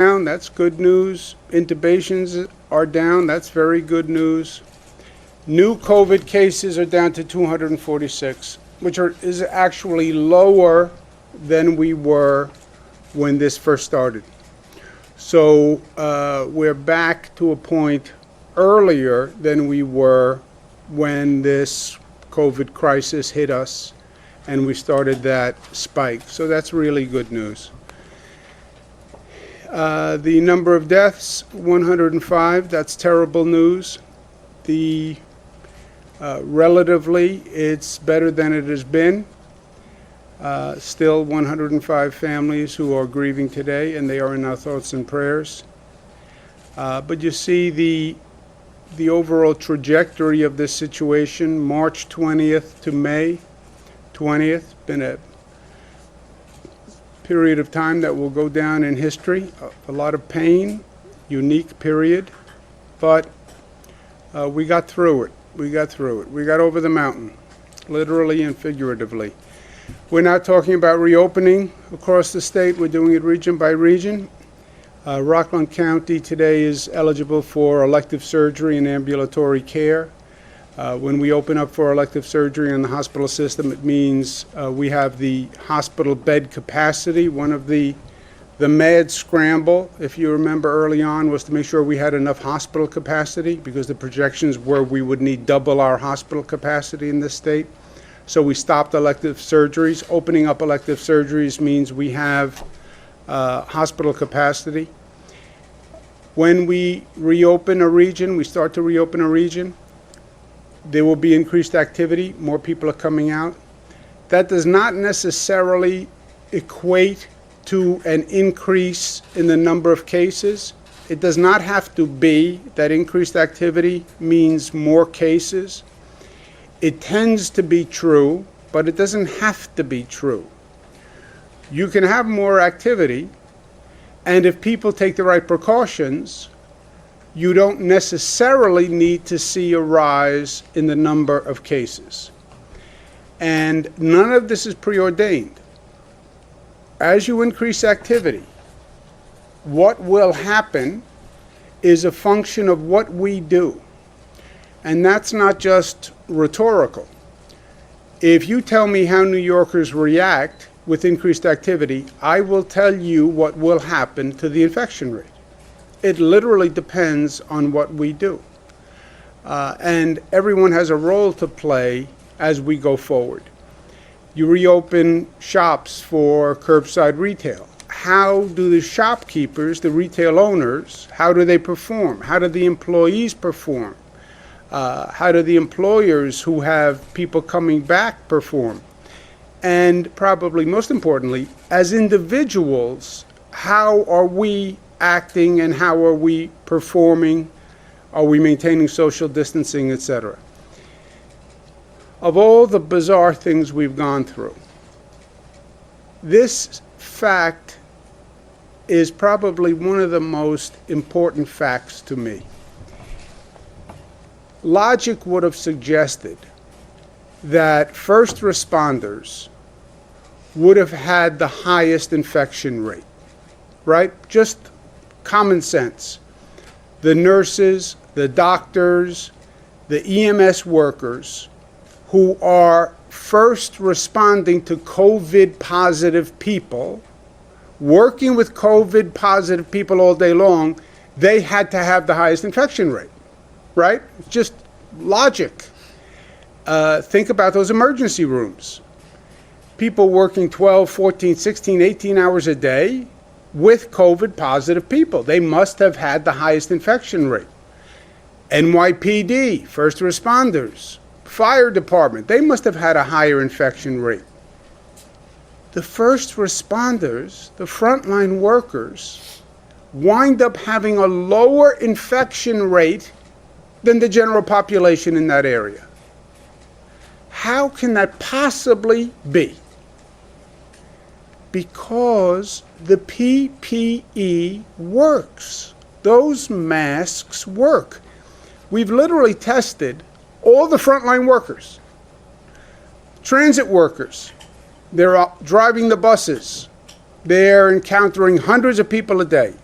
down, that's good news. Intubations are down, that's very good news. New COVID cases are down to 246, which is actually lower than we were when this first started. So we're back to a point earlier than we were when this COVID crisis hit us and we started that spike. So that's really good news. The number of deaths, 105, that's terrible news. Relatively, it's better than it has been. Still 105 families who are grieving today, and they are in our thoughts and prayers. But you see the overall trajectory of this situation, March 20th to May 20th, been a period of time that will go down in history. A lot of pain, unique period, but we got through it. We got through it. We got over the mountain, literally and figuratively. We're not talking about reopening across the state. We're doing it region by region. Rockland County today is eligible for elective surgery and ambulatory care. When we open up for elective surgery in the hospital system, it means we have the hospital bed capacity. One of the mad scramble, if you remember early on, was to make sure we had enough hospital capacity because the projections were we would need double our hospital capacity in this state. So we stopped elective surgeries. Opening up elective surgeries means we have hospital capacity. When we reopen a region, we start to reopen a region, there will be increased activity, more people are coming out. That does not necessarily equate to an increase in the number of cases. It does not have to be that increased activity means more cases. It tends to be true, but it doesn't have to be true. You can have more activity, and if people take the right precautions, you don't necessarily need to see a rise in the number of cases. And none of this is preordained. As you increase activity, what will happen is a function of what we do. And that's not just rhetorical. If you tell me how New Yorkers react with increased activity, I will tell you what will happen to the infection rate. It literally depends on what we do. And everyone has a role to play as we go forward. You reopen shops for curbside retail. How do the shopkeepers, the retail owners, how do they perform? How do the employees perform? How do the employers who have people coming back perform? And probably most importantly, as individuals, how are we acting and how are we performing? Are we maintaining social distancing, etc.? Of all the bizarre things we've gone through, this fact is probably one of the most important facts to me. Logic would have suggested that first responders would have had the highest infection rate, right? Just common sense. The nurses, the doctors, the EMS workers who are first responding to COVID positive people, working with COVID positive people all day long, they had to have the highest infection rate, right? It's just logic. Think about those emergency rooms. People working 12, 14, 16, 18 hours a day with COVID positive people. They must have had the highest infection rate. NYPD, first responders, fire department, they must have had a higher infection rate. The first responders, the frontline workers, wind up having a lower infection rate than the general population in that area. How can that possibly be? Because the PPE works. Those masks work. We've literally tested all the frontline workers, transit workers. They're driving the buses. They're encountering hundreds of people a day.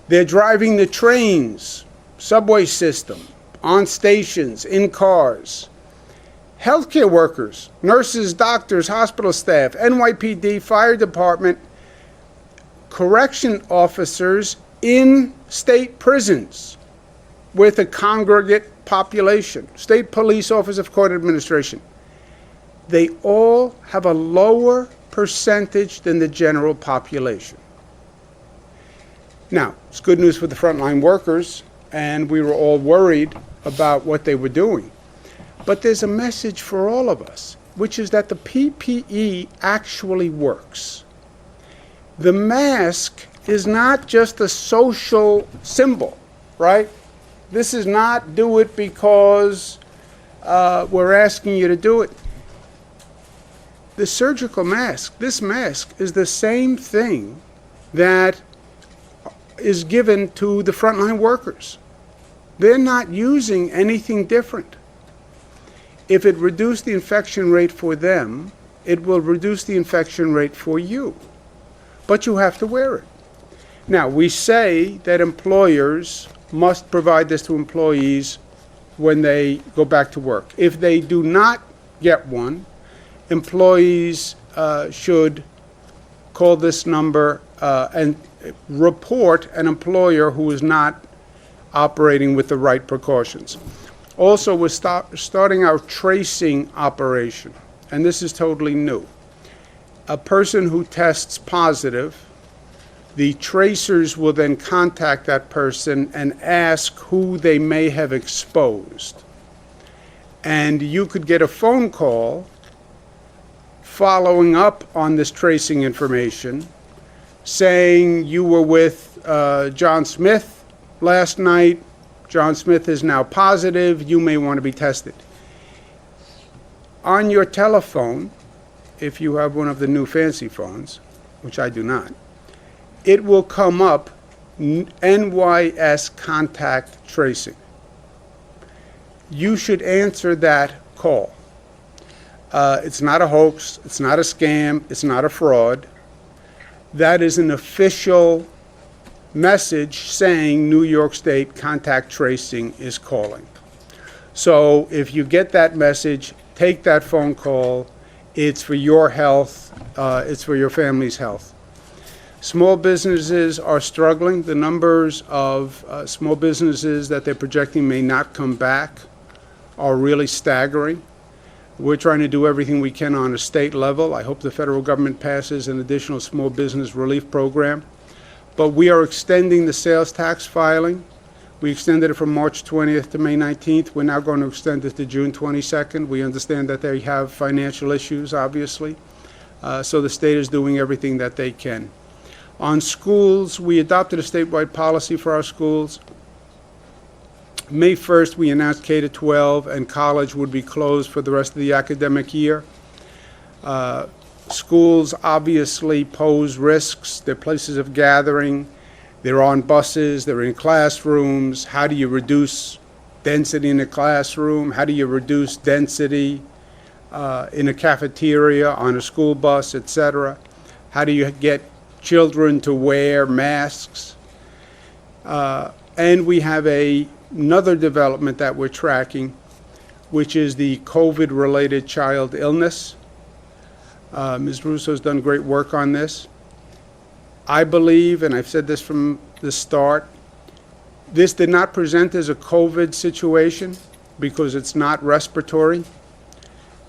They're driving the trains, subway system, on stations, in cars. Healthcare workers, nurses, doctors, hospital staff, NYPD, fire department, correction officers in state prisons with a congregate population, state police, office of court administration. They all have a lower percentage than the general population. Now, it's good news for the frontline workers, and we were all worried about what they were doing. But there's a message for all of us, which is that the PPE actually works. The mask is not just a social symbol, right? This is not do it because we're asking you to do it. The surgical mask, this mask, is the same thing that is given to the frontline workers. They're not using anything different. If it reduced the infection rate for them, it will reduce the infection rate for you. But you have to wear it. Now, we say that employers must provide this to employees when they go back to work. If they do not get one, employees should call this number and report an employer who is not operating with the right precautions. Also, we're starting our tracing operation, and this is totally new. A person who tests positive, the tracers will then contact that person and ask who they may have exposed. And you could get a phone call following up on this tracing information, saying you were with John Smith last night. John Smith is now positive. You may want to be tested. On your telephone, if you have one of the new fancy phones, which I do not, it will come up NYS contact tracing. You should answer that call. It's not a hoax. It's not a scam. It's not a fraud. That is an official message saying New York State contact tracing is calling. So if you get that message, take that phone call. It's for your health. It's for your family's health. Small businesses are struggling. The numbers of small businesses that they're projecting may not come back are really staggering. We're trying to do everything we can on a state level. I hope the federal government passes an additional small business relief program. But we are extending the sales tax filing. We extended it from March 20th to May 19th. We're now going to extend it to June 22nd. We understand that they have financial issues, obviously. So the state is doing everything that they can. On schools, we adopted a statewide policy for our schools. May 1st, we announced K-12 and college would be closed for the rest of the academic year. Schools obviously pose risks. They're places of gathering. They're on buses. They're in classrooms. How do you reduce density in a classroom? How do you reduce density in a cafeteria, on a school bus, etc.? How do you get children to wear masks? And we have another development that we're tracking, which is the COVID-related child illness. Ms. Russo's done great work on this. I believe, and I've said this from the start, this did not present as a COVID situation because it's not respiratory.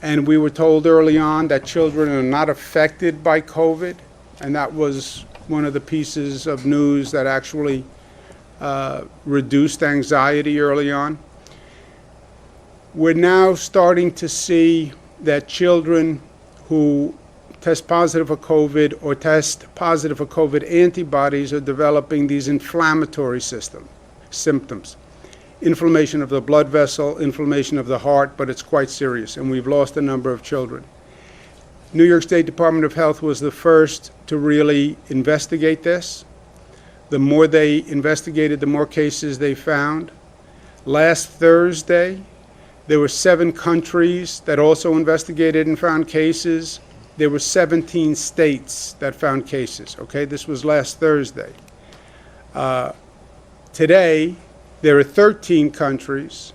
And we were told early on that children are not affected by COVID, and that was one of the pieces of news that actually reduced anxiety early on. We're now starting to see that children who test positive for COVID or test positive for COVID antibodies are developing these inflammatory symptoms. Inflammation of the blood vessel, inflammation of the heart, but it's quite serious, and we've lost a number of children. New York State Department of Health was the first to really investigate this. The more they investigated, the more cases they found. Last Thursday, there were 7 countries that also investigated and found cases. There were 17 states that found cases, okay? This was last Thursday. Today, there are 13 countries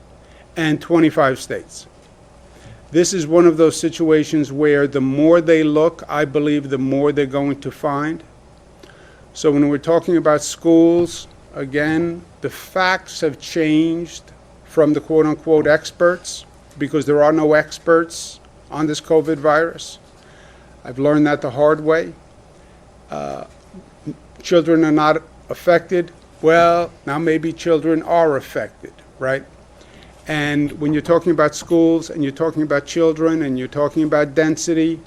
and 25 states. This is one of those situations where the more they look, I believe the more they're going to find. So when we're talking about schools, again, the facts have changed from the quote-unquote experts, because there are no experts on this COVID virus. I've learned that the hard way. Children are not affected. Well, now maybe children are affected, right? And when you're talking about schools and you're talking about children and you're talking about density,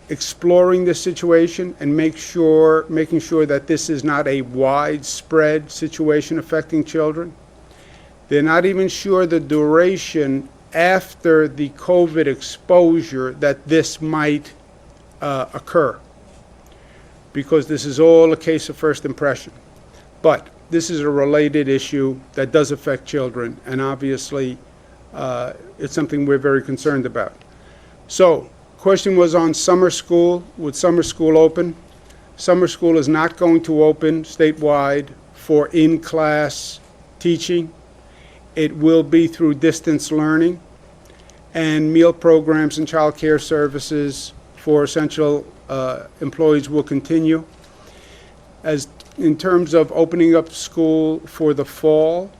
exploring the situation and making sure that this is not a widespread situation affecting children. They're not even sure the duration after the COVID exposure that this might occur, because this is all a case of first impression. But this is a related issue that does affect children, and obviously it's something we're very concerned about. So, question was on summer school. Would summer school open? Summer school is not going to open statewide for in-class teaching. It will be through distance learning, and meal programs and child care services for essential employees will continue. As in terms of opening up school for the fall,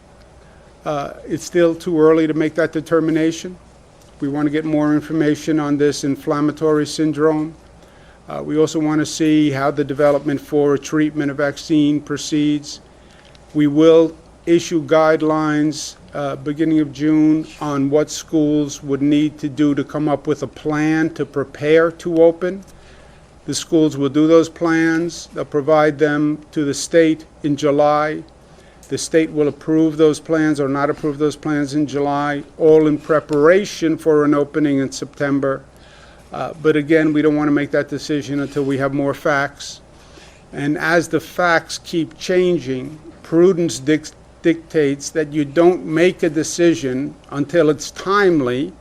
it's still too early to make that determination. We want to get more information on this inflammatory syndrome. We also want to see how the development for a treatment, a vaccine proceeds. We will issue guidelines beginning of June on what schools would need to do to come up with a plan to prepare to open. The schools will do those plans. They'll provide them to the state in July. The state will approve those plans or not approve those plans in July, all in preparation for an opening in September. But again, we don't want to make that decision until we have more facts. And as the facts keep changing, prudence dictates that you don't make a decision until it's timely,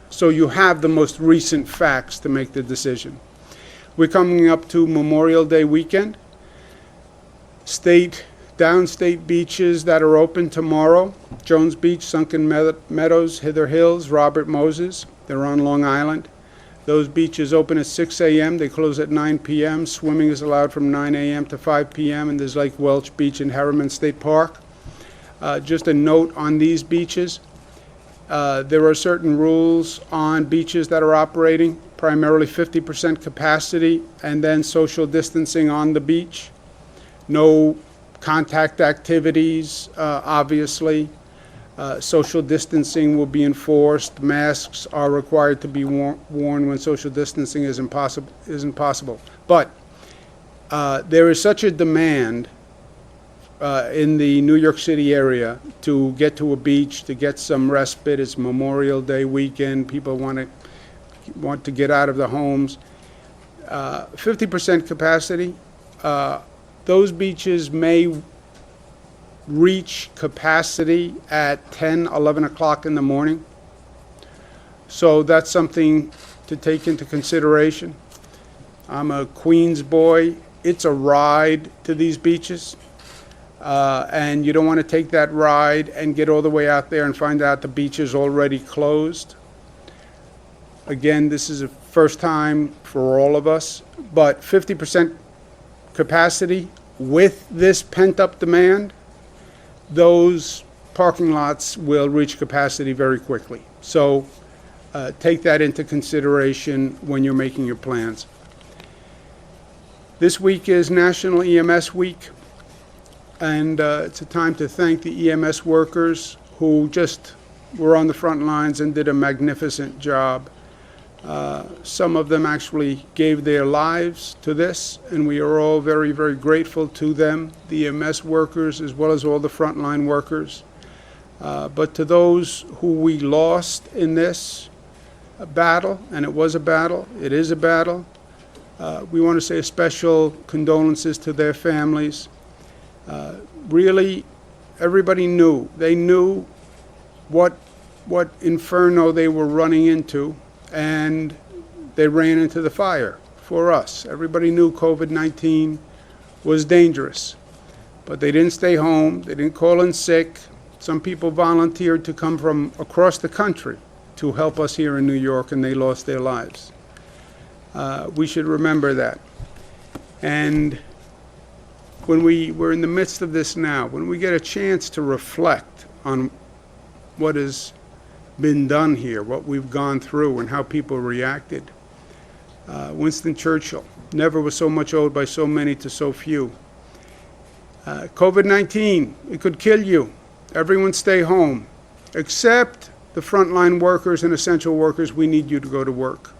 so you have the most recent facts to make the decision. We're coming up to Memorial Day weekend. Downstate beaches that are open tomorrow: Jones Beach, Sunken Meadows, Hither Hills, Robert Moses. They're on Long Island. Those beaches open at 6 a.m. They close at 9 p.m. Swimming is allowed from 9 a.m. to 5 p.m. And there's Lake Welch Beach in Harriman State Park. Just a note on these beaches. There are certain rules on beaches that are operating, primarily 50% capacity and then social distancing on the beach. No contact activities, obviously. Social distancing will be enforced. Masks are required to be worn when social distancing isn't possible. But there is such a demand in the New York City area to get to a beach, to get some respite. It's Memorial Day weekend. People want to get out of the homes. 50% capacity. Those beaches may reach capacity at 10, 11 o'clock in the morning. So that's something to take into consideration. I'm a Queens boy. It's a ride to these beaches. And you don't want to take that ride and get all the way out there and find out the beach is already closed. Again, this is a first time for all of us, but 50% capacity with this pent-up demand, those parking lots will reach capacity very quickly. So take that into consideration when you're making your plans. This week is National EMS Week, and it's a time to thank the EMS workers who just were on the front lines and did a magnificent job. Some of them actually gave their lives to this, and we are all very, very grateful to them, the EMS workers as well as all the frontline workers. But to those who we lost in this battle, and it was a battle, it is a battle, we want to say a special condolences to their families. Really, everybody knew. They knew what inferno they were running into, and they ran into the fire for us. Everybody knew COVID-19 was dangerous. But they didn't stay home. They didn't call in sick. Some people volunteered to come from across the country to help us here in New York, and they lost their lives. We should remember that. And when we're in the midst of this now, when we get a chance to reflect on what has been done here, what we've gone through, and how people reacted, Winston Churchill, never was so much owed by so many to so few. COVID-19, it could kill you. Everyone stay home, except the frontline workers and essential workers. We need you to go to work.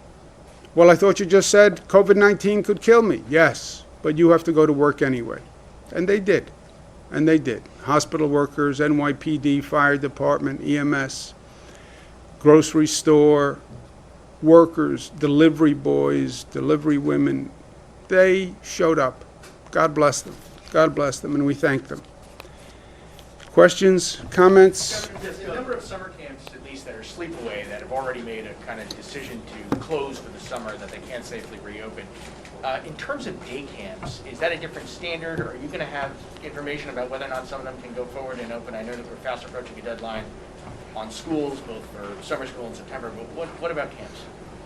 Well, I thought you just said COVID-19 could kill me. Yes, but you have to go to work anyway. And they did. And they did. Hospital workers, NYPD, fire department, EMS, grocery store, workers, delivery boys, delivery women, they showed up. God bless them. God bless them, and we thank them. Questions, comments? There's a number of summer camps, at least that are sleepaway, that have already made a kind of decision to close for the summer, that they can't safely reopen. In terms of day camps, is that a different standard, or are you going to have information about whether or not some of them can go forward and open? I know that we're fast approaching a deadline on schools, both for summer school in September, but what about camps?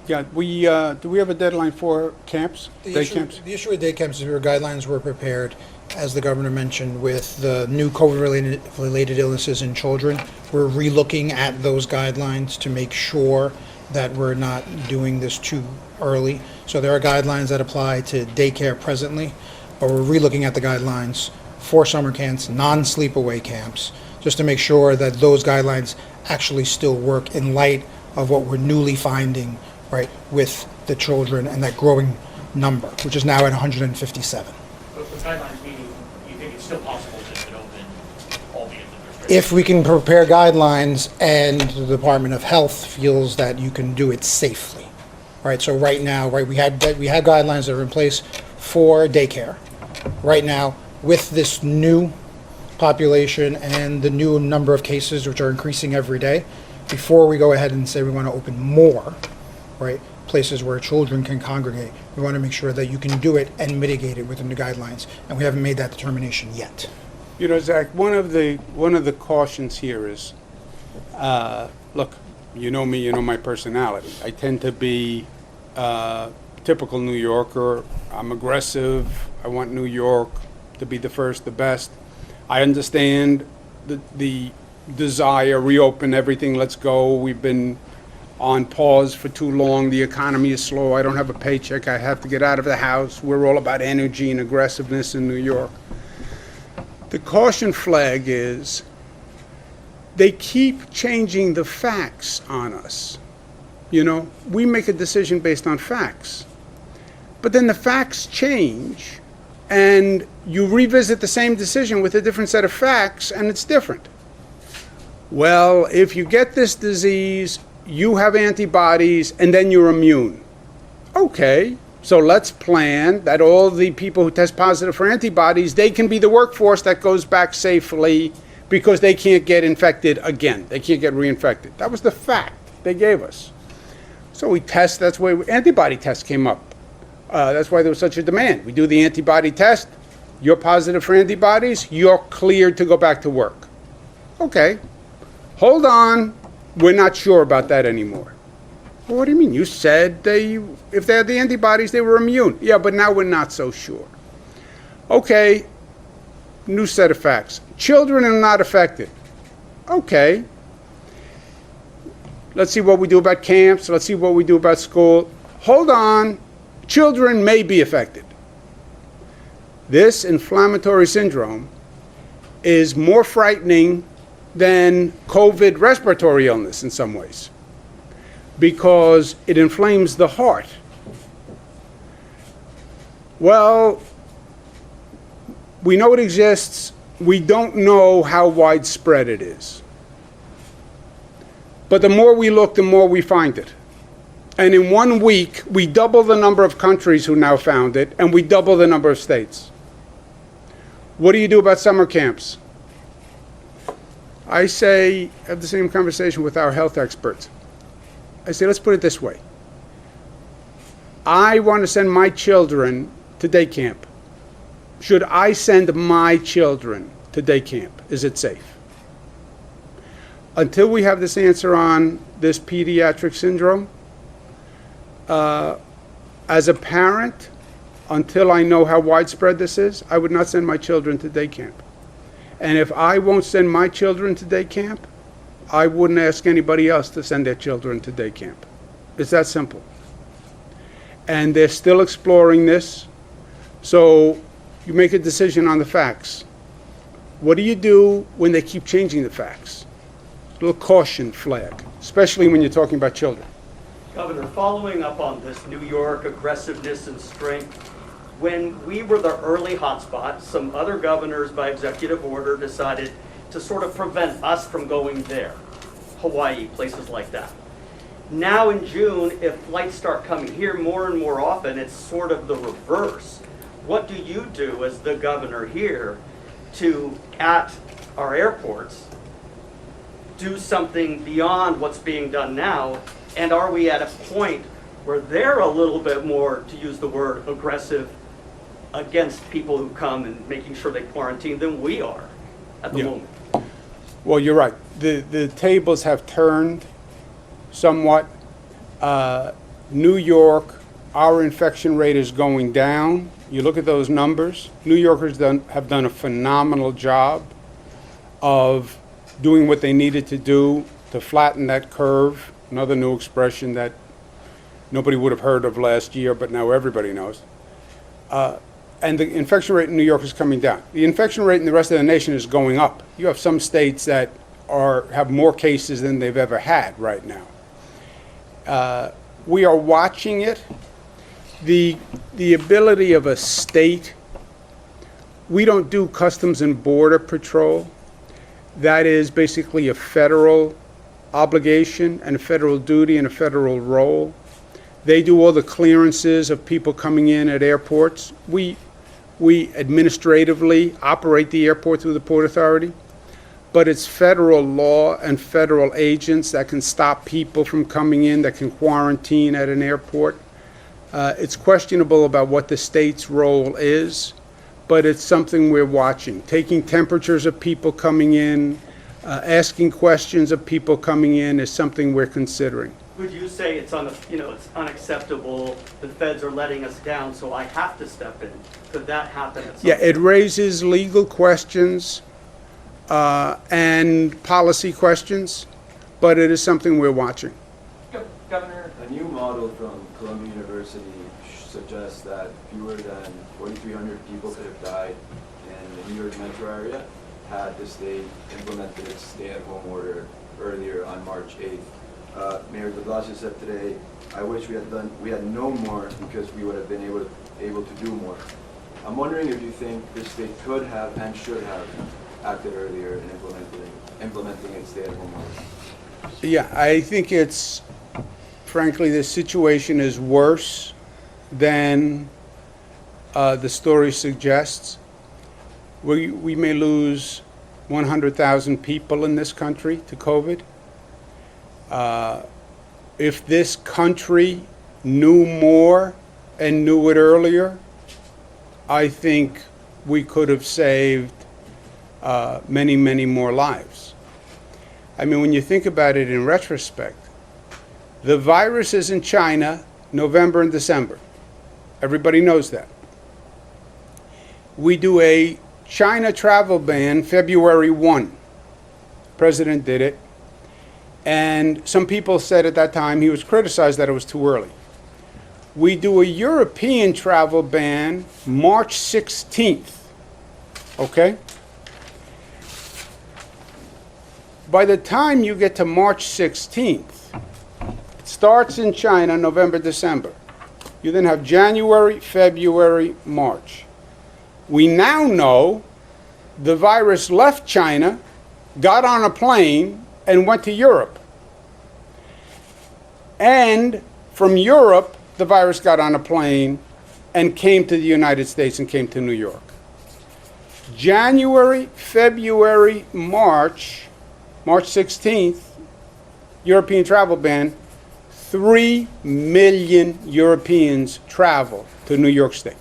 Yeah, do we have a deadline for camps, day camps? The issue with day camps is our guidelines were prepared, as the governor mentioned, with the new COVID-related illnesses in children. We're relooking at those guidelines to make sure that we're not doing this too early. So there are guidelines that apply to daycare presently, but we're relooking at the guidelines for summer camps, non-sleepaway camps, just to make sure that those guidelines actually still work in light of what we're newly finding, right, with the children and that growing number, which is now at 157. But the guidelines meaning you think it's still possible just to open, albeit the restrictions? If we can prepare guidelines and the Department of Health feels that you can do it safely, right? So right now, right, we have guidelines that are in place for daycare. Right now, with this new population and the new number of cases, which are increasing every day, before we go ahead and say we want to open more, right, places where children can congregate, we want to make sure that you can do it and mitigate it within the guidelines, and we haven't made that determination yet. You know, Zach, one of the cautions here is, look, you know me, you know my personality. I tend to be typical New Yorker. I'm aggressive. I want New York to be the first, the best. I understand the desire, reopen everything, let's go. We've been on pause for too long. The economy is slow. I don't have a paycheck. I have to get out of the house. We're all about energy and aggressiveness in New York. The caution flag is they keep changing the facts on us. You know, we make a decision based on facts. But then the facts change, and you revisit the same decision with a different set of facts, and it's different. Well, if you get this disease, you have antibodies, and then you're immune. Okay, so let's plan that all the people who test positive for antibodies, they can be the workforce that goes back safely because they can't get infected again. They can't get reinfected. That was the fact they gave us. So we test, that's why antibody tests came up. That's why there was such a demand. We do the antibody test. You're positive for antibodies. You're cleared to go back to work. Okay, hold on. We're not sure about that anymore. Well, what do you mean? You said if they had the antibodies, they were immune. Yeah, but now we're not so sure. Okay, new set of facts. Children are not affected. Okay. Let's see what we do about camps. Let's see what we do about school. Hold on. Children may be affected. This inflammatory syndrome is more frightening than COVID respiratory illness in some ways, because it inflames the heart. Well, we know it exists. We don't know how widespread it is. But the more we look, the more we find it. And in 1 week, we double the number of countries who now found it, and we double the number of states. What do you do about summer camps? I say, have the same conversation with our health experts. I say, let's put it this way. I want to send my children to day camp. Should I send my children to day camp? Is it safe? Until we have this answer on this pediatric syndrome, as a parent, until I know how widespread this is, I would not send my children to day camp. And if I won't send my children to day camp, I wouldn't ask anybody else to send their children to day camp. It's that simple. And they're still exploring this. So you make a decision on the facts. What do you do when they keep changing the facts? A little caution flag, especially when you're talking about children. Governor, following up on this New York aggressiveness and strength, when we were the early hotspot, some other governors by executive order decided to sort of prevent us from going there. Hawaii, places like that. Now in June, if flights start coming here more and more often, it's sort of the reverse. What do you do as the governor here to, at our airports, do something beyond what's being done now? And are we at a point where they're a little bit more, to use the word, aggressive against people who come and making sure they quarantine than we are at the moment? Well, you're right. The tables have turned somewhat. New York, our infection rate is going down. You look at those numbers. New Yorkers have done a phenomenal job of doing what they needed to do to flatten that curve. Another new expression that nobody would have heard of last year, but now everybody knows. And the infection rate in New York is coming down. The infection rate in the rest of the nation is going up. You have some states that have more cases than they've ever had right now. We are watching it. The ability of a state, we don't do Customs and Border Patrol. That is basically a federal obligation and a federal duty and a federal role. They do all the clearances of people coming in at airports. We administratively operate the airport through the Port Authority, but it's federal law and federal agents that can stop people from coming in, that can quarantine at an airport. It's questionable about what the state's role is, but it's something we're watching. Taking temperatures of people coming in, asking questions of people coming in is something we're considering. Would you say it's it's unacceptable, the feds are letting us down, so I have to step in? Could that happen at some Yeah, it point? raises legal questions and policy questions, but it is something we're watching. Governor, A new model from Columbia University suggests that fewer than 4,300 people could have died in the New York metro area had the state implemented its stay-at-home order earlier on March 8th. Mayor de Blasio said today, "I wish we had known more because we would have been able to do more." I'm wondering if you think the state could have and should have acted earlier in implementing its stay-at-home order. Yeah, I think frankly, this situation is worse than the story suggests. We may lose 100,000 people in this country to COVID. If this country knew more and knew it earlier, I think we could have saved many, many more lives. I mean, when you think about it in retrospect, the virus is in China November and December. Everybody knows that. We do a China travel ban February 1. President did it. And some people said at that time, he was criticized that it was too early. We do a European travel ban March 16th. Okay? By the time you get to March 16th, it starts in China November, December. You then have January, February, March. We now know the virus left China, got on a plane, and went to Europe. And from Europe, the virus got on a plane and came to the United States and came to New York. January, February, March 16th, European travel ban, 3 million Europeans travel to New York State.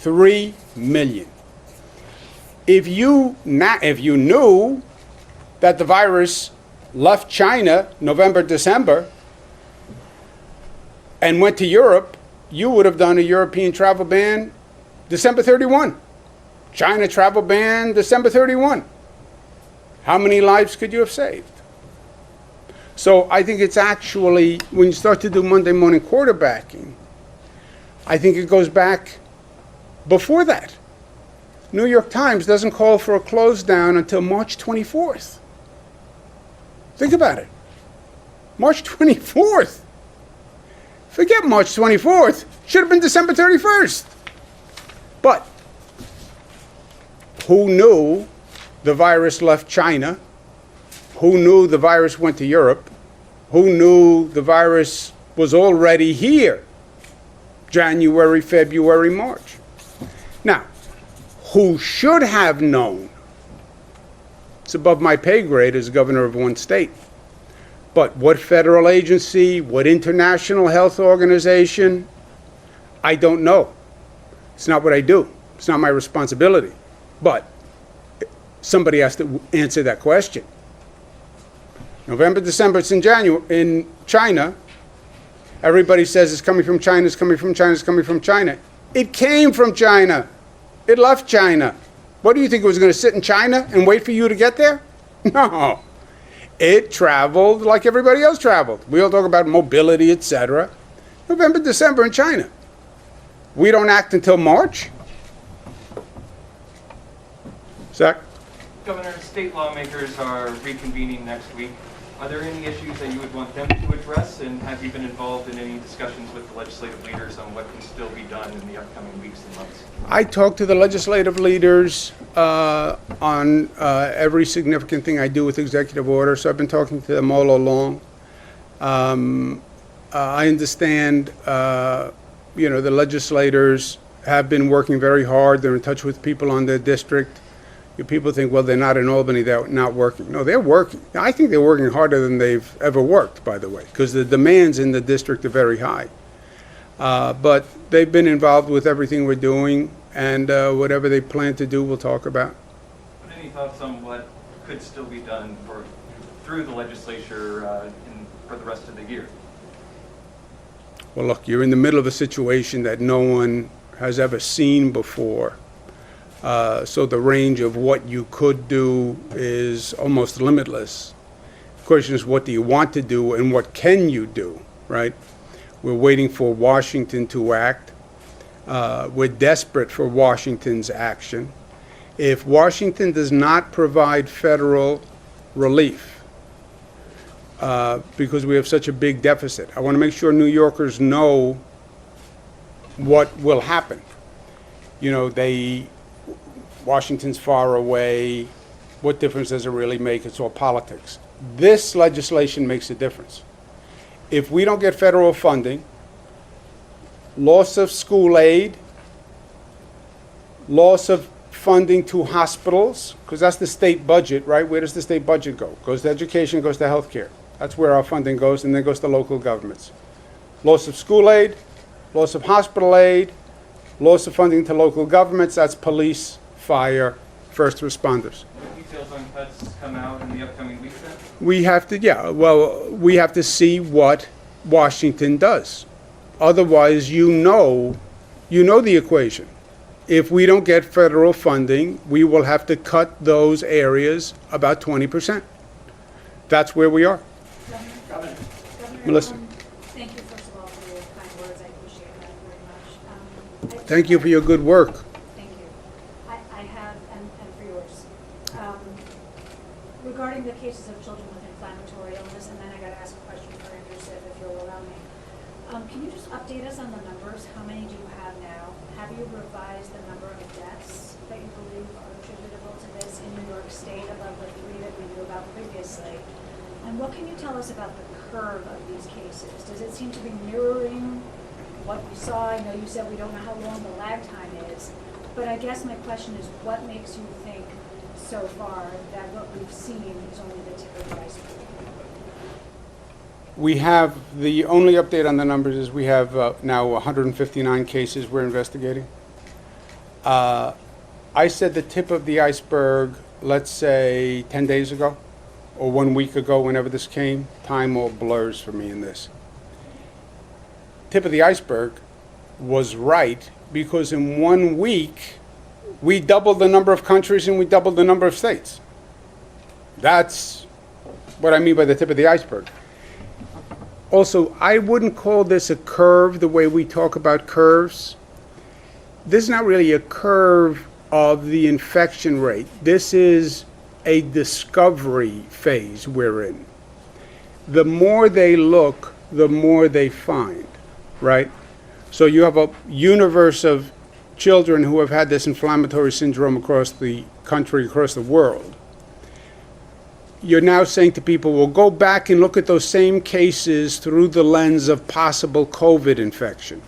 3 million. If you knew that the virus left China November, December, and went to Europe, you would have done a European travel ban December 31. China travel ban December 31. How many lives could you have saved? So I think it's actually, when you start to do Monday morning quarterbacking, I think it goes back before that. New York Times doesn't call for a close down until March 24th. Think about it. March 24th. Forget March 24th. Should have been December 31st. But who knew the virus left China? Who knew the virus went to Europe? Who knew the virus was already here? January, February, March. Now, who should have known? It's above my pay grade as governor of one state. But what federal agency, what international health organization? I don't know. It's not what I do. It's not my responsibility. But somebody has to answer that question. November, December, it's in January in China. Everybody says it's coming from China, it's coming from China, it's coming from China. It came from China. It left China. What do you think, it was going to sit in China and wait for you to get there? No. It traveled like everybody else traveled. We all talk about mobility, etc. November, December in China. We don't act until March? Zach? Governor, state lawmakers are reconvening next week. Are there any issues that you would want them to address, and have you been involved in any discussions with the legislative leaders on what can still be done in the upcoming weeks and months? I talk to the legislative leaders on every significant thing I do with executive order, so I've been talking to them all along. I understand, the legislators have been working very hard. They're in touch with people on their district. People think, well, they're not in Albany, they're not working. No, they're working. I think they're working harder than they've ever worked, by the way, because the demands in the district are very high. But they've been involved with everything we're doing, and whatever they plan to do, we'll talk about. But any thoughts on what could still be done through the legislature for the rest of the year? Well, look, you're in the middle of a situation that no one has ever seen before. So the range of what you could do is almost limitless. The question is, what do you want to do and what can you do, right? We're waiting for Washington to act. We're desperate for Washington's action. If Washington does not provide federal relief, because we have such a big deficit, I want to make sure New Yorkers know what will happen. Washington's far away. What difference does it really make? It's all politics. This legislation makes a difference. If we don't get federal funding, loss of school aid, loss of funding to hospitals, because that's the state budget, right? Where does the state budget go? It goes to education, it goes to health care. That's where our funding goes, and then goes to local governments. Loss of school aid, loss of hospital aid, loss of funding to local governments, that's police, fire, first responders. What details on cuts come out in the upcoming weeks then? We have to see what Washington does. Otherwise, you know the equation. If we don't get federal funding, we will have to cut those areas about 20%. That's where we are. Governor, Melissa. Thank you, first of all, for your kind words. I appreciate that very much. Thank you for your good work. Thank you. I have, and for yours. Regarding the cases of children with inflammatory illness, and then I got to ask a question for Andrew Siv, if you'll allow me. Can you just update us on the numbers? How many do you have now? Have you revised the number of deaths that you believe are attributable to this in New York State above the 3 that we knew about previously? And what can you tell us about the curve of these cases? Does it seem to be mirroring what we saw? I know you said we don't know how long the lag time is, but I guess my question is, what makes you think so far that what we've seen is only the tip of the iceberg? We have, the only update on the numbers is we have now 159 cases we're investigating. I said the tip of the iceberg, let's say 10 days ago or 1 week ago, whenever this came. Time all blurs for me in this. Tip of the iceberg was right because in 1 week, we doubled the number of countries and we doubled the number of states. That's what I mean by the tip of the iceberg. Also, I wouldn't call this a curve the way we talk about curves. This is not really a curve of the infection rate. This is a discovery phase we're in. The more they look, the more they find, right? So you have a universe of children who have had this inflammatory syndrome across the country, across the world. You're now saying to people, well, go back and look at those same cases through the lens of possible COVID infection.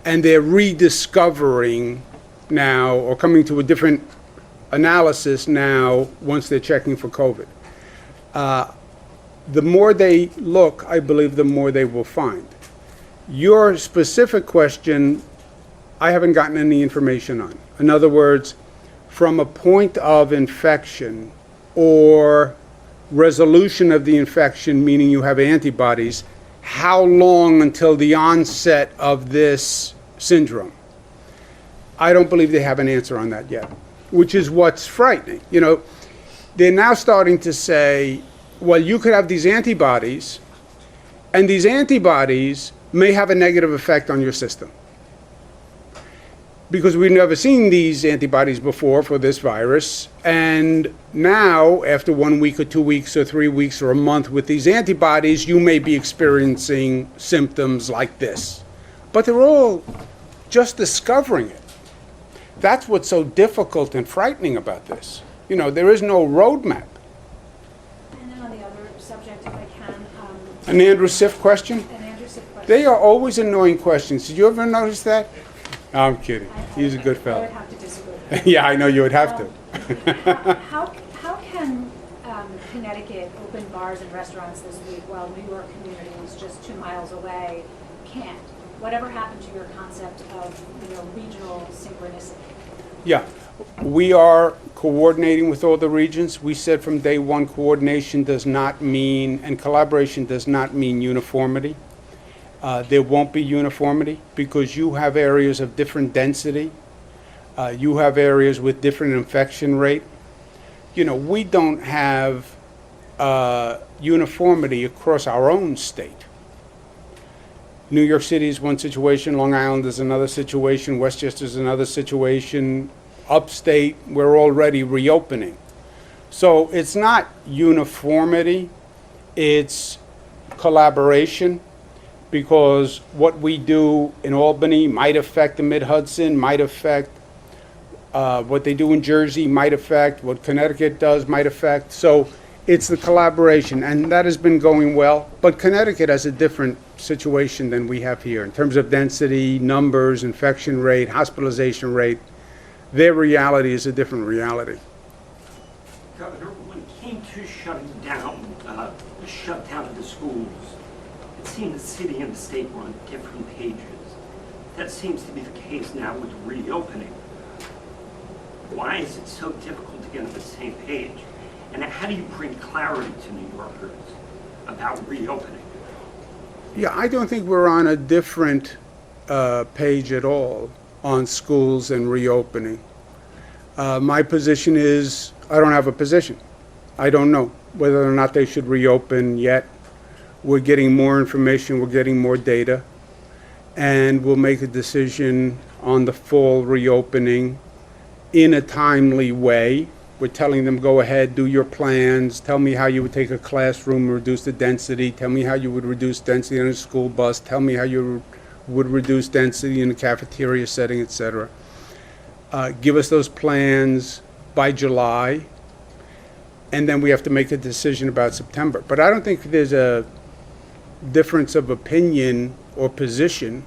And they're rediscovering now, or coming to a different analysis now, once they're checking for COVID. The more they look, I believe, the more they will find. Your specific question, I haven't gotten any information on. In other words, from a point of infection or resolution of the infection, meaning you have antibodies, how long until the onset of this syndrome? I don't believe they have an answer on that yet, which is what's frightening. You know, they're now starting to say, well, you could have these antibodies, and these antibodies may have a negative effect on your system. Because we've never seen these antibodies before for this virus, and now, after 1 week or 2 weeks or 3 weeks or a month with these antibodies, you may be experiencing symptoms like this. But they're all just discovering it. That's what's so difficult and frightening about this. You know, there is no roadmap. And then on the other subject, if I can, An Andrew Sif question? an Andrew Sip question. They are always annoying questions. Did you ever notice that? No, I'm kidding. I- He's a good I fellow. would have to disagree. Yeah, I know you would have to. How can Connecticut open bars and restaurants this week while New York communities just 2 miles away can't? Whatever happened to your concept of, regional synchronicity? Yeah, we are coordinating with all the regions. We said from day one, coordination does not mean, and collaboration does not mean uniformity. There won't be uniformity because you have areas of different density. You have areas with different infection rate. You know, we don't have uniformity across our own state. New York City is one situation, Long Island is another situation, Westchester is another situation, upstate, we're already reopening. So it's not uniformity, it's collaboration, because what we do in Albany might affect the Mid-Hudson, might affect what they do in Jersey, might affect what Connecticut does, might affect. So it's the collaboration, and that has been going well. But Connecticut has a different situation than we have here in terms of density, numbers, infection rate, hospitalization rate. Their reality is a different reality. Governor, when it came to shutting down, the shutdown of the schools, it seemed the city and the state were on different pages. That seems to be the case now with reopening. Why is it so difficult to get on the same page? And how do you bring clarity to New Yorkers about reopening? Yeah, I don't think we're on a different page at all on schools and reopening. My position is, I don't have a position. I don't know whether or not they should reopen yet. We're getting more information, we're getting more data, and we'll make a decision on the full reopening in a timely way. We're telling them, go ahead, do your plans, tell me how you would take a classroom, reduce the density, tell me how you would reduce density on a school bus, tell me how you would reduce density in a cafeteria setting, etc. Give us those plans by July, and then we have to make a decision about September. But I don't think there's a difference of opinion or position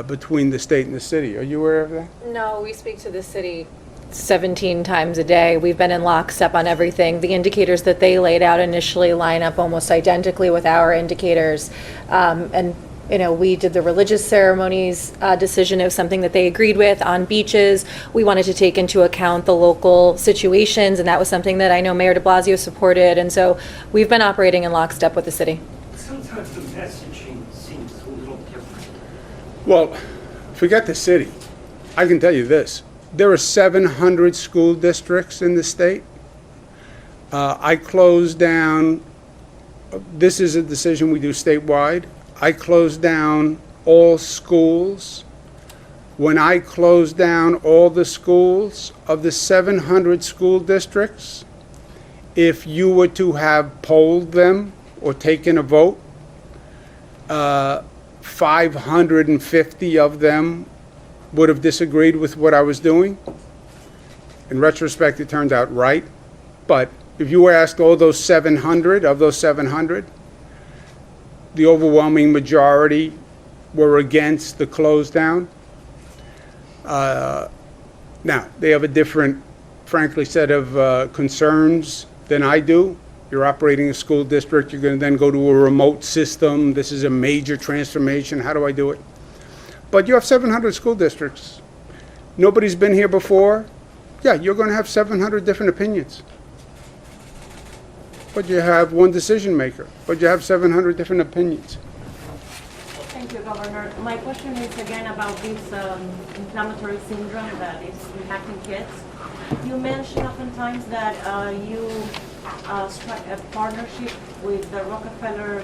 between the state and the city. Are you aware of that? No, we speak to the city 17 times a day. We've been in lockstep on everything. The indicators that they laid out initially line up almost identically with our indicators. And We did the religious ceremonies decision. It was something that they agreed with on beaches. We wanted to take into account the local situations, and that was something that I know Mayor de Blasio supported. And so we've been operating in lockstep with the city. Sometimes the messaging seems a little different. Well, forget the city. I can tell you this. There are 700 school districts in the state. I closed down, this is a decision we do statewide. I closed down all schools. When I closed down all the schools of the 700 school districts, if you were to have polled them or taken a vote, 550 of them would have disagreed with what I was doing. In retrospect, it turned out right. But if you asked all those 700, of those 700, the overwhelming majority were against the close down. Now, they have a different, frankly, set of concerns than I do. You're operating a school district, you're going to then go to a remote system. This is a major transformation. How do I do it? But you have 700 school districts. Nobody's been here before. Yeah, you're going to have 700 different opinions. But you have one decision maker. But you have 700 different opinions. Thank you, Governor. My question is again about this inflammatory syndrome that is impacting kids. You mentioned oftentimes that you struck a partnership with the Rockefeller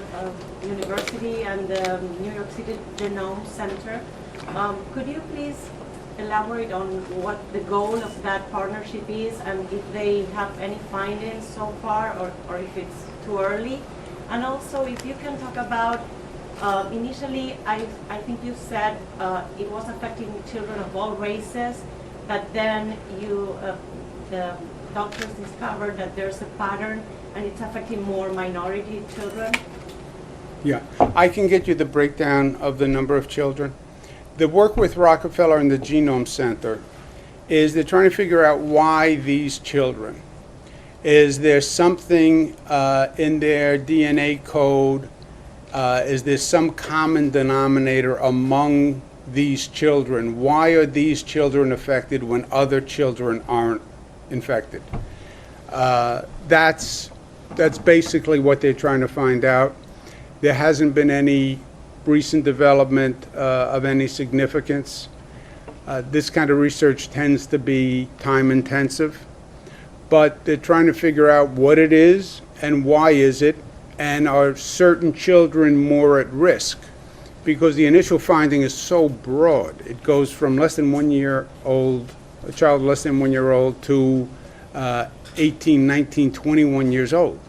University and the New York City Genome Center. Could you please elaborate on what the goal of that partnership is and if they have any findings so far or if it's too early? And also if you can talk about, initially I think you said it was affecting children of all races, but then the doctors discovered that there's a pattern and it's affecting more minority children. Yeah, I can get you the breakdown of the number of children. The work with Rockefeller and the Genome Center is they're trying to figure out why these children. Is there something in their DNA code? Is there some common denominator among these children? Why are these children affected when other children aren't infected? That's basically what they're trying to find out. There hasn't been any recent development of any significance. This kind of research tends to be time intensive, but they're trying to figure out what it is and why is it, and are certain children more at risk? Because the initial finding is so broad. It goes from less than 1 year old, a child less than 1 year old, to 18, 19, 21 years old.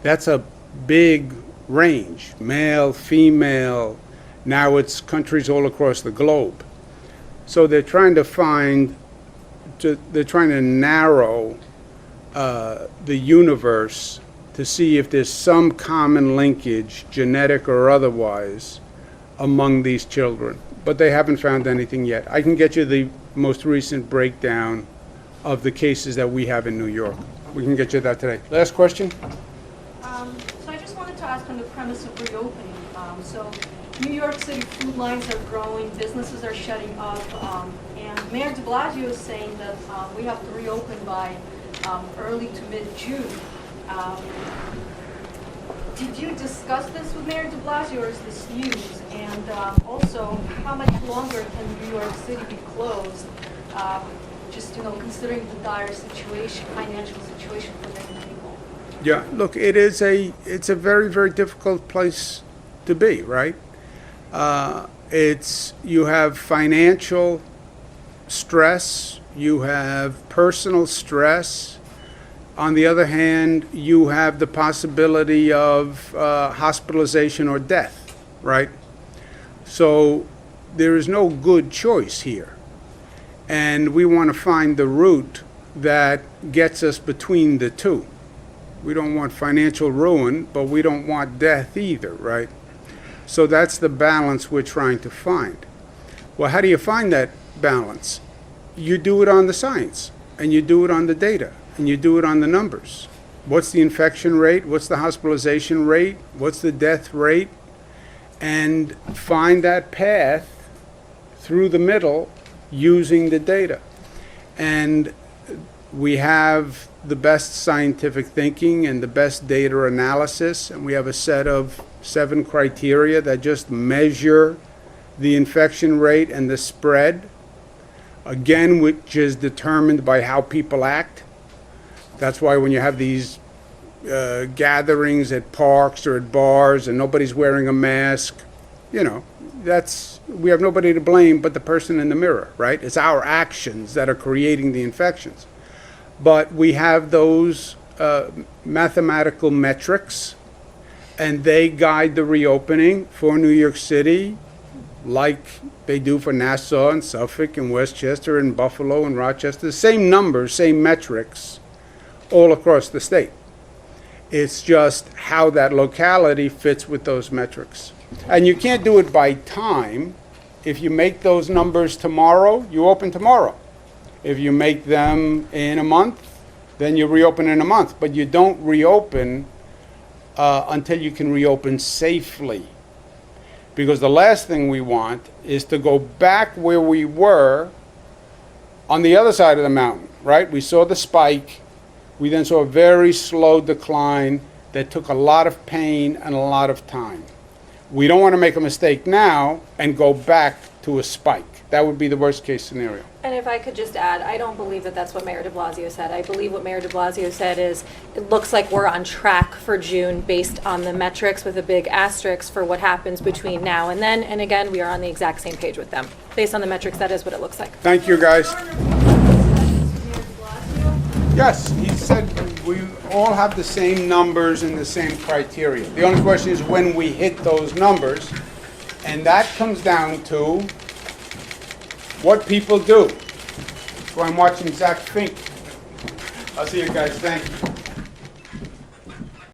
That's a big range, male, female. Now it's countries all across the globe. So they're trying to they're trying to narrow the universe to see if there's some common linkage, genetic or otherwise, among these children. But they haven't found anything yet. I can get you the most recent breakdown of the cases that we have in New York. We can get you that today. Last question? So I just wanted to ask on the premise of reopening. So New York City food lines are growing, businesses are shutting up, and Mayor de Blasio is saying that we have to reopen by early to mid-June. Did you discuss this with Mayor de Blasio, or is this news? And also, how much longer can New York City be closed? Just, considering the dire situation, financial situation for many people. Yeah, look, it's a very, very difficult place to be, right? You have financial stress, you have personal stress. On the other hand, you have the possibility of hospitalization or death, right? So there is no good choice here. And we want to find the route that gets us between the two. We don't want financial ruin, but we don't want death either, right? So that's the balance we're trying to find. Well, how do you find that balance? You do it on the science, and you do it on the data, and you do it on the numbers. What's the infection rate? What's the hospitalization rate? What's the death rate? and find that path through the middle using the data. And we have the best scientific thinking and the best data analysis, and we have a set of 7 criteria that just measure the infection rate and the spread, again, which is determined by how people act. That's why when you have these gatherings at parks or at bars and nobody's wearing a mask, you know, we have nobody to blame but the person in the mirror, right? It's our actions that are creating the infections. But we have those mathematical metrics, and they guide the reopening for New York City, like they do for Nassau and Suffolk and Westchester and Buffalo and Rochester. Same numbers, same metrics all across the state. It's just how that locality fits with those metrics. And you can't do it by time. If you make those numbers tomorrow, you open tomorrow. If you make them in a month, then you reopen in a month. But you don't reopen until you can reopen safely. Because the last thing we want is to go back where we were on the other side of the mountain, right? We saw the spike. We then saw a very slow decline that took a lot of pain and a lot of time. We don't want to make a mistake now and go back to a spike. That would be the worst case scenario. And if I could just add, I don't believe that that's what Mayor de Blasio said. I believe what Mayor de Blasio said is, it looks like we're on track for June based on the metrics, with a big asterisk for what happens between now and then. And again, we are on the exact same page with them. Based on the metrics, that is what it looks like. Thank you, guys. Yes, he said we all have the same numbers and the same criteria. The only question is when we hit those numbers, and that comes down to what people do. So I'm watching Zach Fink. I'll see you guys. Thank you.